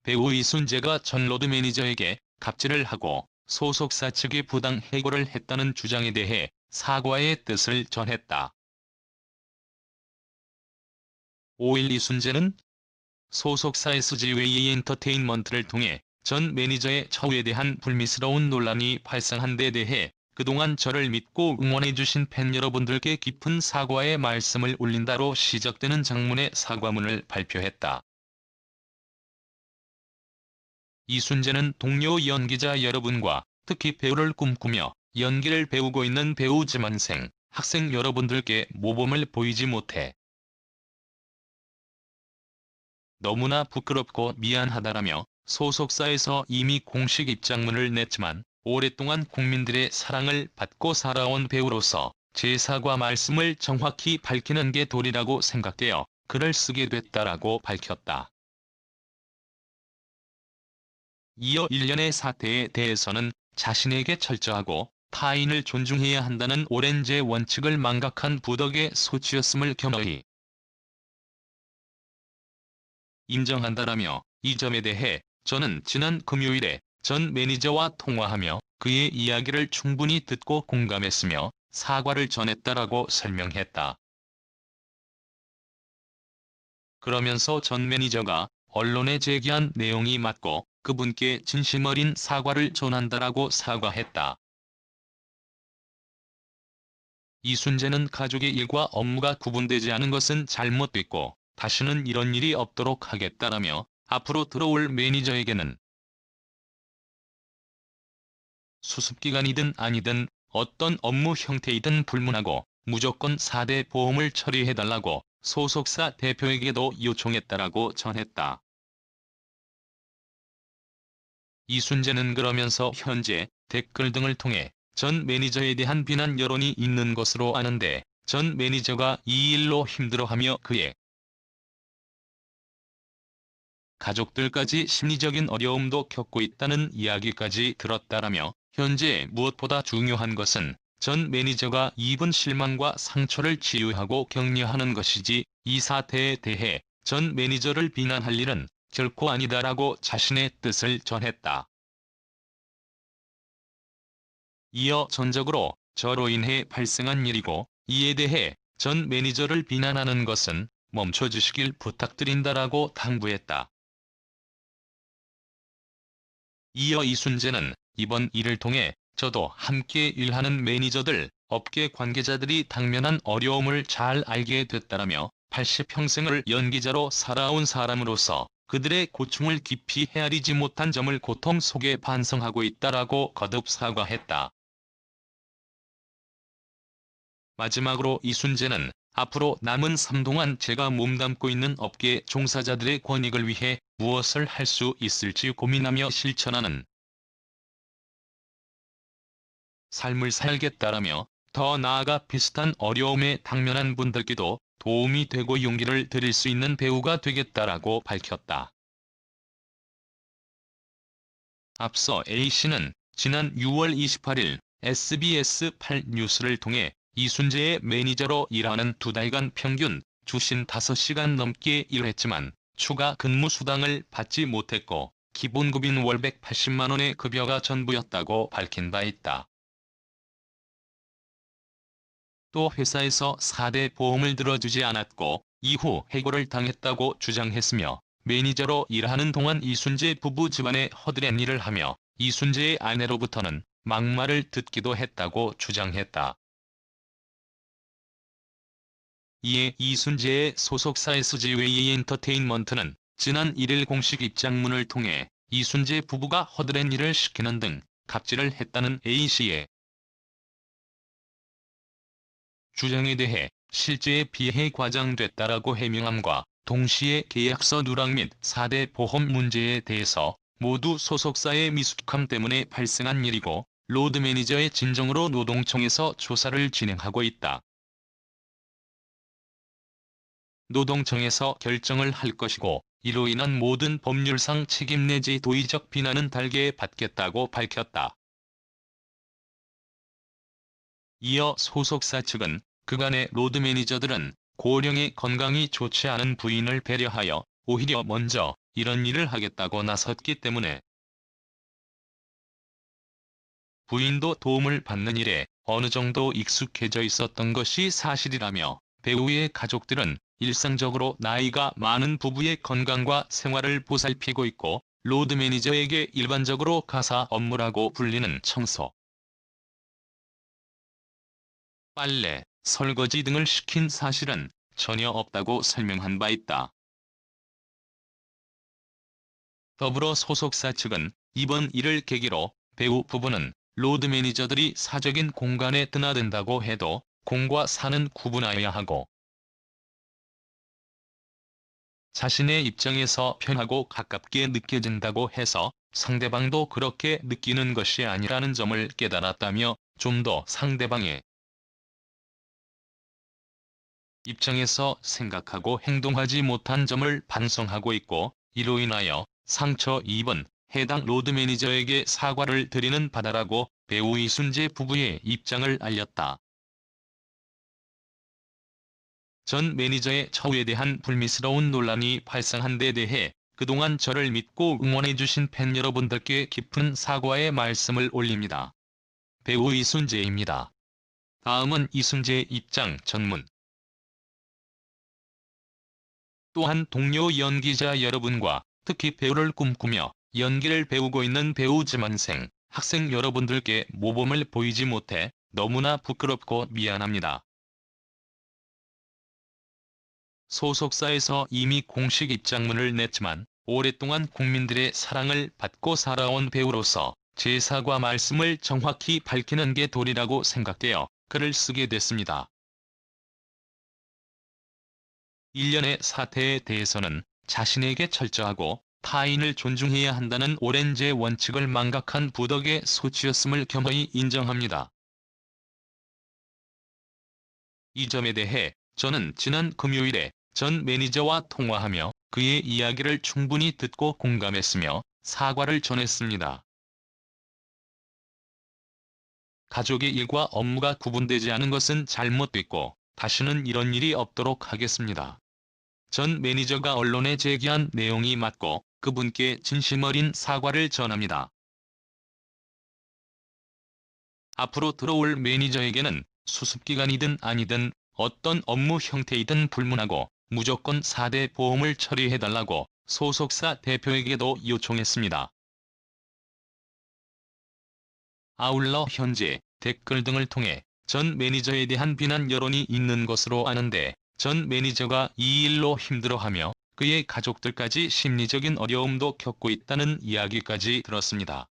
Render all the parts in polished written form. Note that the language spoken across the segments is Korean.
배우 이순재가 전 로드 매니저에게 갑질을 하고 소속사 측이 부당 해고를 했다는 주장에 대해 사과의 뜻을 전했다. 5일 이순재는 소속사 SG웨이 엔터테인먼트를 통해 전 매니저의 처우에 대한 불미스러운 논란이 발생한 데 대해 그동안 저를 믿고 응원해주신 팬 여러분들께 깊은 사과의 말씀을 올린다로 시작되는 장문의 사과문을 발표했다. 이순재는 동료 연기자 여러분과 특히 배우를 꿈꾸며 연기를 배우고 있는 배우 지망생, 학생 여러분들께 모범을 보이지 못해 너무나 부끄럽고 미안하다라며 소속사에서 이미 공식 입장문을 냈지만 오랫동안 국민들의 사랑을 받고 살아온 배우로서 제 사과 말씀을 정확히 밝히는 게 도리라고 생각되어 글을 쓰게 됐다라고 밝혔다. 이어 일련의 사태에 대해서는 자신에게 철저하고 타인을 존중해야 한다는 오랜 제 원칙을 망각한 부덕의 소치였음을 겸허히 인정한다라며 이 점에 대해 저는 지난 금요일에 전 매니저와 통화하며 그의 이야기를 충분히 듣고 공감했으며 사과를 전했다라고 설명했다. 그러면서 전 매니저가 언론에 제기한 내용이 맞고 그분께 진심 어린 사과를 전한다라고 사과했다. 이순재는 가족의 일과 업무가 구분되지 않은 것은 잘못됐고 다시는 이런 일이 없도록 하겠다라며 앞으로 들어올 매니저에게는 수습기간이든 아니든 어떤 업무 형태이든 불문하고 무조건 4대 보험을 처리해달라고 소속사 대표에게도 요청했다라고 전했다. 이순재는 그러면서 현재 댓글 등을 통해 전 매니저에 대한 비난 여론이 있는 것으로 아는데 전 매니저가 이 일로 힘들어하며 그의 가족들까지 심리적인 어려움도 겪고 있다는 이야기까지 들었다라며 현재 무엇보다 중요한 것은 전 매니저가 입은 실망과 상처를 치유하고 격려하는 것이지 이 사태에 대해 전 매니저를 비난할 일은 결코 아니다라고 자신의 뜻을 전했다. 이어 전적으로 저로 인해 발생한 일이고 이에 대해 전 매니저를 비난하는 것은 멈춰주시길 부탁드린다라고 당부했다. 이어 이순재는 이번 일을 통해 저도 함께 일하는 매니저들, 업계 관계자들이 당면한 어려움을 잘 알게 됐다라며 80평생을 연기자로 살아온 사람으로서 그들의 고충을 깊이 헤아리지 못한 점을 고통 속에 반성하고 있다라고 거듭 사과했다. 마지막으로 이순재는 앞으로 남은 삶 동안 제가 몸담고 있는 업계 종사자들의 권익을 위해 무엇을 할 수 있을지 고민하며 실천하는 삶을 살겠다라며 더 나아가 비슷한 어려움에 당면한 분들께도 도움이 되고 용기를 드릴 수 있는 배우가 되겠다라고 밝혔다. 앞서 A씨는 지난 6월 28일 SBS 8 뉴스를 통해 이순재의 매니저로 일하는 2달간 평균 주신 5시간 넘게 일했지만 추가 근무 수당을 받지 못했고 기본급인 월 180만 원의 급여가 전부였다고 밝힌 바 있다. 또 회사에서 4대 보험을 들어주지 않았고 이후 해고를 당했다고 주장했으며 매니저로 일하는 동안 이순재 부부 집안에 허드렛 일을 하며 이순재의 아내로부터는 막말을 듣기도 했다고 주장했다. 이에 이순재의 소속사 SG웨이 엔터테인먼트는 지난 1일 공식 입장문을 통해 이순재 부부가 허드렛 일을 시키는 등 갑질을 했다는 A씨의 주장에 대해 실제에 비해 과장됐다라고 해명함과 동시에 계약서 누락 및 4대 보험 문제에 대해서 모두 소속사의 미숙함 때문에 발생한 일이고 로드 매니저의 진정으로 노동청에서 조사를 진행하고 있다. 노동청에서 결정을 할 것이고 이로 인한 모든 법률상 책임 내지 도의적 비난은 달게 받겠다고 밝혔다. 이어 소속사 측은 그간의 로드 매니저들은 고령의 건강이 좋지 않은 부인을 배려하여 오히려 먼저 이런 일을 하겠다고 나섰기 때문에 부인도 도움을 받는 일에 어느 정도 익숙해져 있었던 것이 사실이라며 배우의 가족들은 일상적으로 나이가 많은 부부의 건강과 생활을 보살피고 있고 로드 매니저에게 일반적으로 가사 업무라고 불리는 청소, 빨래, 설거지 등을 시킨 사실은 전혀 없다고 설명한 바 있다. 더불어 소속사 측은 이번 일을 계기로 배우 부부는 로드 매니저들이 사적인 공간에 드나든다고 해도 공과 사는 구분하여야 하고 자신의 입장에서 편하고 가깝게 느껴진다고 해서 상대방도 그렇게 느끼는 것이 아니라는 점을 깨달았다며 좀 더 상대방의 입장에서 생각하고 행동하지 못한 점을 반성하고 있고 이로 인하여 상처 입은 해당 로드 매니저에게 사과를 드리는 바다라고 배우 이순재 부부의 입장을 알렸다. 전 매니저의 처우에 대한 불미스러운 논란이 발생한 데 대해 그동안 저를 믿고 응원해주신 팬 여러분들께 깊은 사과의 말씀을 올립니다. 배우 이순재입니다. 다음은 이순재 입장 전문. 또한 동료 연기자 여러분과 특히 배우를 꿈꾸며 연기를 배우고 있는 배우 지망생, 학생 여러분들께 모범을 보이지 못해 너무나 부끄럽고 미안합니다. 소속사에서 이미 공식 입장문을 냈지만 오랫동안 국민들의 사랑을 받고 살아온 배우로서 제 사과 말씀을 정확히 밝히는 게 도리라고 생각되어 글을 쓰게 됐습니다. 일련의 사태에 대해서는 자신에게 철저하고 타인을 존중해야 한다는 오랜 제 원칙을 망각한 부덕의 소치였음을 겸허히 인정합니다. 이 점에 대해 저는 지난 금요일에 전 매니저와 통화하며 그의 이야기를 충분히 듣고 공감했으며 사과를 전했습니다. 가족의 일과 업무가 구분되지 않은 것은 잘못됐고 다시는 이런 일이 없도록 하겠습니다. 전 매니저가 언론에 제기한 내용이 맞고 그분께 진심 어린 사과를 전합니다. 앞으로 들어올 매니저에게는 수습기간이든 아니든 어떤 업무 형태이든 불문하고 무조건 4대 보험을 처리해달라고 소속사 대표에게도 요청했습니다. 아울러 현재 댓글 등을 통해 전 매니저에 대한 비난 여론이 있는 것으로 아는데 전 매니저가 이 일로 힘들어하며 그의 가족들까지 심리적인 어려움도 겪고 있다는 이야기까지 들었습니다.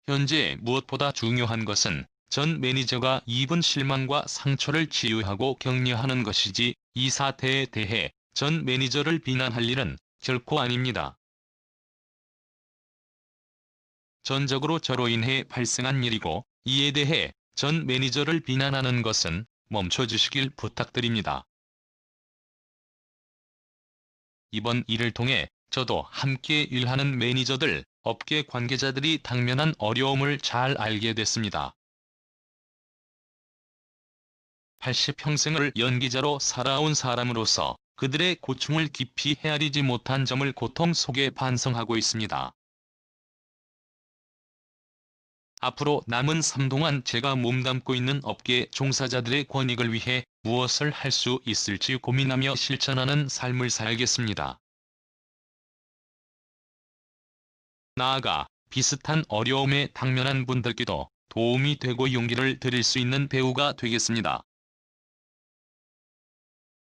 현재 무엇보다 중요한 것은 전 매니저가 입은 실망과 상처를 치유하고 격려하는 것이지 이 사태에 대해 전 매니저를 비난할 일은 결코 아닙니다. 전적으로 저로 인해 발생한 일이고 이에 대해 전 매니저를 비난하는 것은 멈춰주시길 부탁드립니다. 이번 일을 통해 저도 함께 일하는 매니저들, 업계 관계자들이 당면한 어려움을 잘 알게 됐습니다. 80평생을 연기자로 살아온 사람으로서 그들의 고충을 깊이 헤아리지 못한 점을 고통 속에 반성하고 있습니다. 앞으로 남은 삶 동안 제가 몸담고 있는 업계 종사자들의 권익을 위해 무엇을 할 수 있을지 고민하며 실천하는 삶을 살겠습니다. 나아가 비슷한 어려움에 당면한 분들께도 도움이 되고 용기를 드릴 수 있는 배우가 되겠습니다.